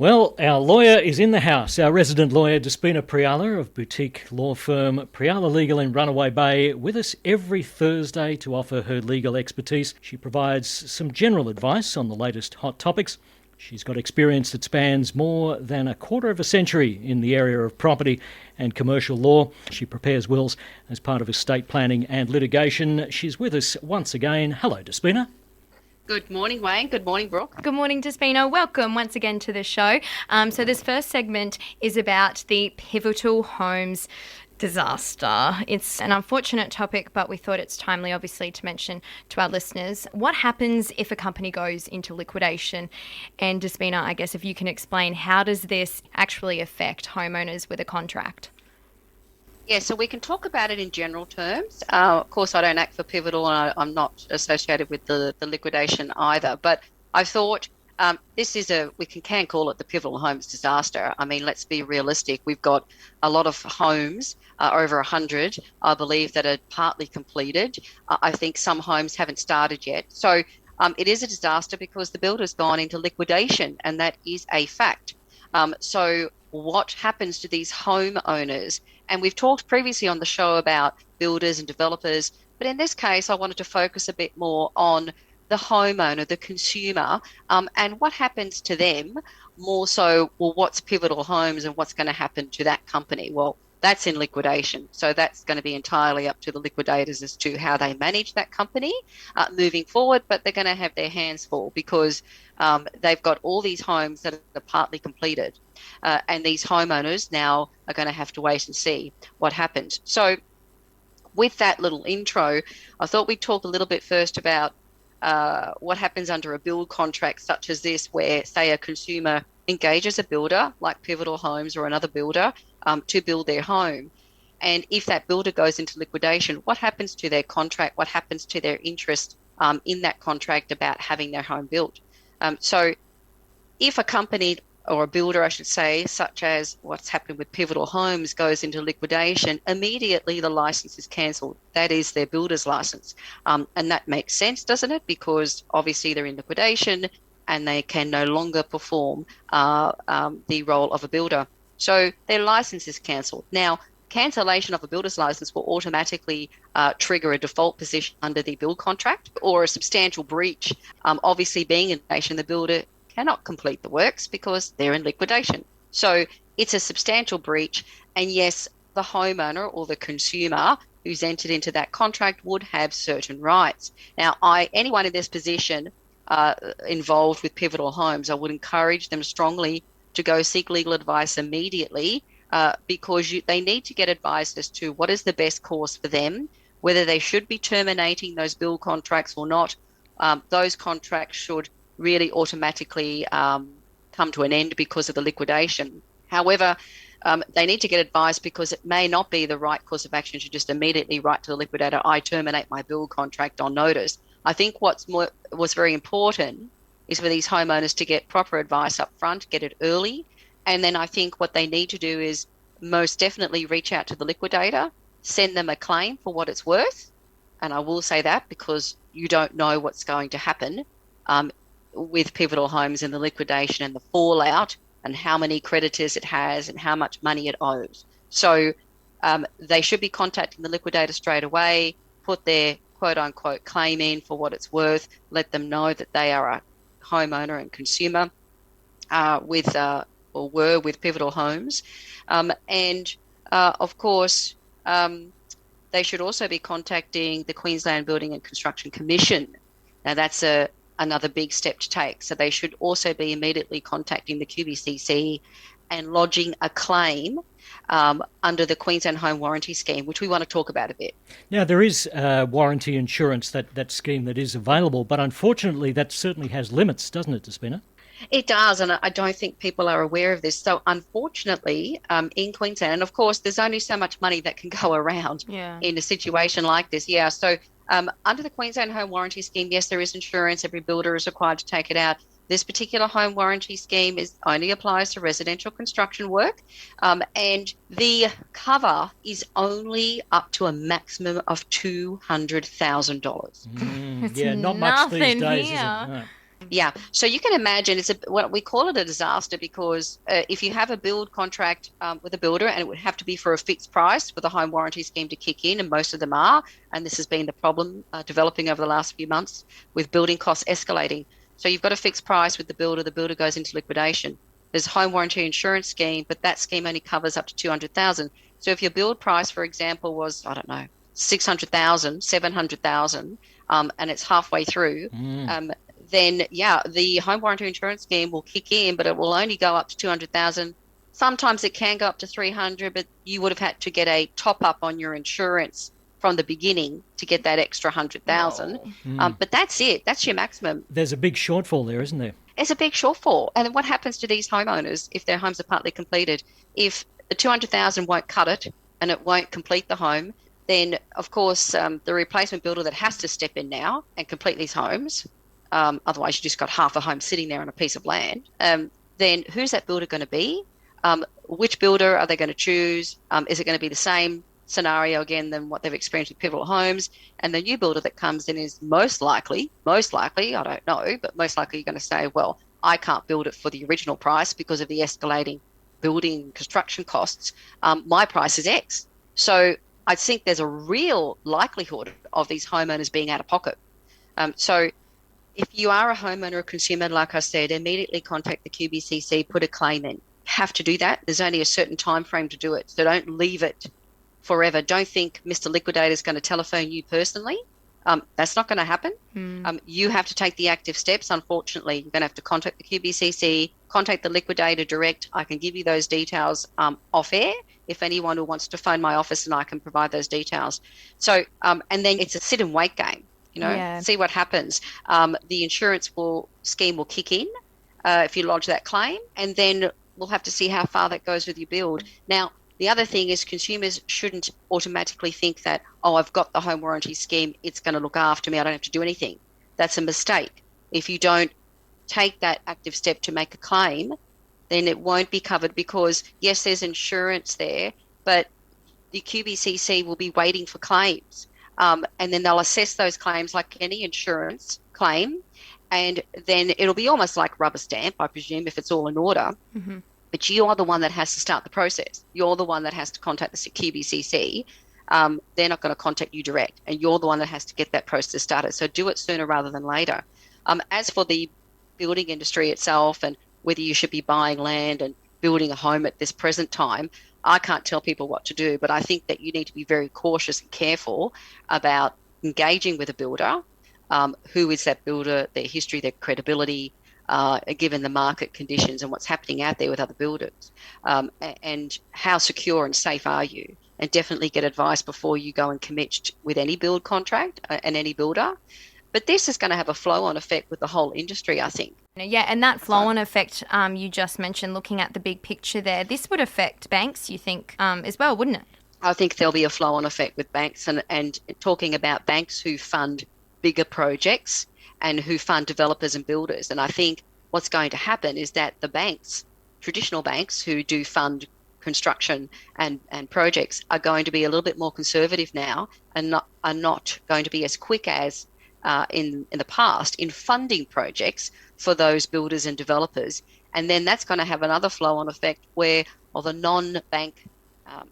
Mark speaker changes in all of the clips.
Speaker 1: Well, our lawyer is in the house. Our resident lawyer, Despina Priala of boutique law firm Priala Legal in Runaway Bay, with us every Thursday to offer her legal expertise. She provides some general advice on the latest hot topics. She's got experience that spans more than a quarter of a century in the area of property and commercial law. She prepares wills as part of estate planning and litigation. She's with us once again. Hello, Despina.
Speaker 2: Good morning, Wayne. Good morning, Brooke.
Speaker 3: Good morning, Despina. Welcome once again to the show. So this first segment is about the Pivotal Homes disaster. It's an unfortunate topic, but we thought it's timely, obviously, to mention to our listeners. What happens if a company goes into liquidation? And Despina, I guess if you can explain, how does this actually affect homeowners with a contract?
Speaker 2: Yeah, so we can talk about it in general terms. Of course, I don't act for Pivotal, and I'm not associated with the liquidation either. But I thought this is we can call it the Pivotal Homes disaster. I mean, let's be realistic. We've got a lot of homes, over 100, I believe, that are partly completed. I think some homes haven't started yet. So it is a disaster because the builder's gone into liquidation, and that is a fact. So what happens to these homeowners? And we've talked previously on the show about builders and developers, but in this case, I wanted to focus a bit more on the homeowner, the consumer, and what happens to them more so, well, what's Pivotal Homes and what's going to happen to that company? Well, that's in liquidation. So that's going to be entirely up to the liquidators as to how they manage that company moving forward, but they're going to have their hands full because they've got all these homes that are partly completed. And these homeowners now are going to have to wait and see what happens. So with that little intro, I thought we'd talk a little bit first about what happens under a build contract such as this, where, say, a consumer engages a builder like Pivotal Homes or another builder to build their home. And if that builder goes into liquidation, what happens to their contract? What happens to their interest in that contract about having their home built? So if a company or a builder, I should say, such as what's happened with Pivotal Homes, goes into liquidation, immediately the license is cancelled. That is their builder's license. And that makes sense, doesn't it? Because obviously they're in liquidation and they can no longer perform the role of a builder. So their license is cancelled. Now, cancellation of a builder's license will automatically trigger a default position under the build contract or a substantial breach. Obviously, being in liquidation, the builder cannot complete the works because they're in liquidation. So it's a substantial breach. And yes, the homeowner or the consumer who's entered into that contract would have certain rights. Now, anyone in this position involved with Pivotal Homes, I would encourage them strongly to go seek legal advice immediately because they need to get advice as to what is the best course for them, whether they should be terminating those build contracts or not. Those contracts should really automatically come to an end because of the liquidation. However, they need to get advice because it may not be the right course of action to just immediately write to the liquidator, I terminate my build contract on notice. I think what's very important is for these homeowners to get proper advice up front, get it early. And then I think what they need to do is most definitely reach out to the liquidator, send them a claim for what it's worth. And I will say that because you don't know what's going to happen with Pivotal Homes and the liquidation and the fallout and how many creditors it has and how much money it owes. So they should be contacting the liquidator straight away, put their quote unquote claim in for what it's worth, let them know that they are a homeowner and consumer were with Pivotal Homes. And of course, they should also be contacting the Queensland Building and Construction Commission. Now that's another big step to take. So they should also be immediately contacting the QBCC and lodging a claim under the Queensland Home Warranty Scheme, which we want to talk about a bit.
Speaker 1: Now, there is warranty insurance, that scheme that is available, but unfortunately that certainly has limits, doesn't it, Despina?
Speaker 2: It does, and I don't think people are aware of this. So unfortunately, in Queensland, and of course, there's only so much money that can go around in a situation like this. Yeah, so under the Queensland Home Warranty Scheme, yes, there is insurance. Every builder is required to take it out. This particular home warranty scheme only applies to residential construction work, and the cover is only up to a maximum of $200,000.
Speaker 1: Yeah, not much these days,
Speaker 3: here.
Speaker 1: is it? No.
Speaker 2: Yeah. So you can imagine what we call it a disaster because if you have a build contract with a builder and it would have to be for a fixed price for the home warranty scheme to kick in, and most of them are, and this has been the problem developing over the last few months with building costs escalating. So you've got a fixed price with the builder goes into liquidation. There's home warranty insurance scheme, but that scheme only covers up to 200,000. So if your build price, for example, was, I don't know, 600,000, 700,000, and it's halfway through, then yeah, the home warranty insurance scheme will kick in, but it will only go up to 200,000. Sometimes it can go up to 300, but you would have had to get a top up on your insurance from the beginning to get that extra 100,000. But that's it. That's your maximum.
Speaker 1: There's a big shortfall there, isn't there?
Speaker 2: It's a big shortfall. And then what happens to these homeowners if their homes are partly completed? If the 200,000 won't cut it and it won't complete the home, then of course the replacement builder that has to step in now and complete these homes, otherwise you just got half a home sitting there on a piece of land, then who's that builder going to be? Which builder are they going to choose? Is it going to be the same scenario again than what they've experienced with Pivotal Homes? And the new builder that comes in is most likely, I don't know, but most likely you're going to say, well, I can't build it for the original price because of the escalating building construction costs. My price is X. So I think there's a real likelihood of these homeowners being out of pocket. So if you are a homeowner or consumer, like I said, immediately contact the QBCC, put a claim in. Have to do that. There's only a certain time frame to do it. So don't leave it forever. Don't think Mr. Liquidator is going to telephone you personally. That's not going to happen. You have to take the active steps. Unfortunately, you're going to have to contact the QBCC, contact the liquidator direct. I can give you those details off air if anyone who wants to phone my office, and I can provide those details. So, and then it's a sit and wait game. See what happens. The insurance scheme will kick in if you lodge that claim, and then we'll have to see how far that goes with your build. Now, the other thing is consumers shouldn't automatically think that, oh, I've got the home warranty scheme, it's going to look after me, I don't have to do anything. That's a mistake. If you don't take that active step to make a claim, then it won't be covered because, yes, there's insurance there, but the QBCC will be waiting for claims. And then they'll assess those claims like any insurance claim, and then it'll be almost like rubber stamp, I presume, if it's all in order. But you're the one that has to start the process. You're the one that has to contact the QBCC. They're not going to contact you direct, and you're the one that has to get that process started. So do it sooner rather than later. As for the building industry itself and whether you should be buying land and building a home at this present time, I can't tell people what to do, but I think that you need to be very cautious and careful about engaging with a builder. Who is that builder, their history, their credibility, given the market conditions and what's happening out there with other builders, and how secure and safe are you? And definitely get advice before you go and commit with any build contract and any builder. But this is going to have a flow-on effect with the whole industry, I think.
Speaker 3: Yeah, and that flow-on effect you just mentioned, looking at the big picture there, this would affect banks, you think, as well, wouldn't it?
Speaker 2: I think there'll be a flow-on effect with banks, and talking about banks who fund bigger projects and who fund developers and builders. And I think what's going to happen is that the banks, traditional banks who do fund construction and projects, are going to be a little bit more conservative now and are not going to be as quick as in the past in funding projects for those builders and developers. And then that's going to have another flow-on effect where the non-bank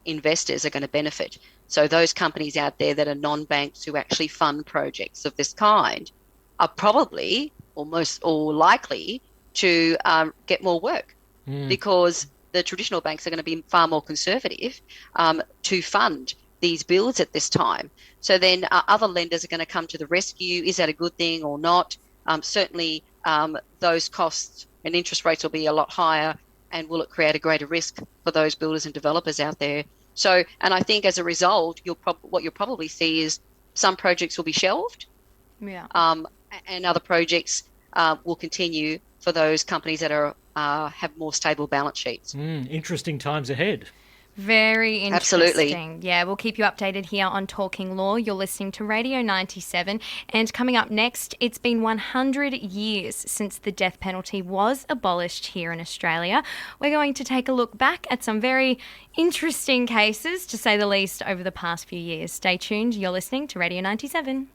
Speaker 2: investors are going to benefit. So those companies out there that are non-banks who actually fund projects of this kind are probably or likely to get more work because the traditional banks are going to be far more conservative to fund these builds at this time. So then other lenders are going to come to the rescue. Is that a good thing or not? Certainly those costs and interest rates will be a lot higher, and will it create a greater risk for those builders and developers out there? So, and I think as a result, what you'll probably see is some projects will be shelved, and other projects will continue for those companies that have more stable balance sheets.
Speaker 1: Interesting times ahead.
Speaker 3: Very interesting.
Speaker 2: Absolutely.
Speaker 3: Yeah, we'll keep you updated here on Talking Law. You're listening to Radio 97. And coming up next, it's been 100 years since the death penalty was abolished here in Australia. We're going to take a look back at some very interesting cases, to say the least, over the past few years. Stay tuned. You're listening to Radio 97.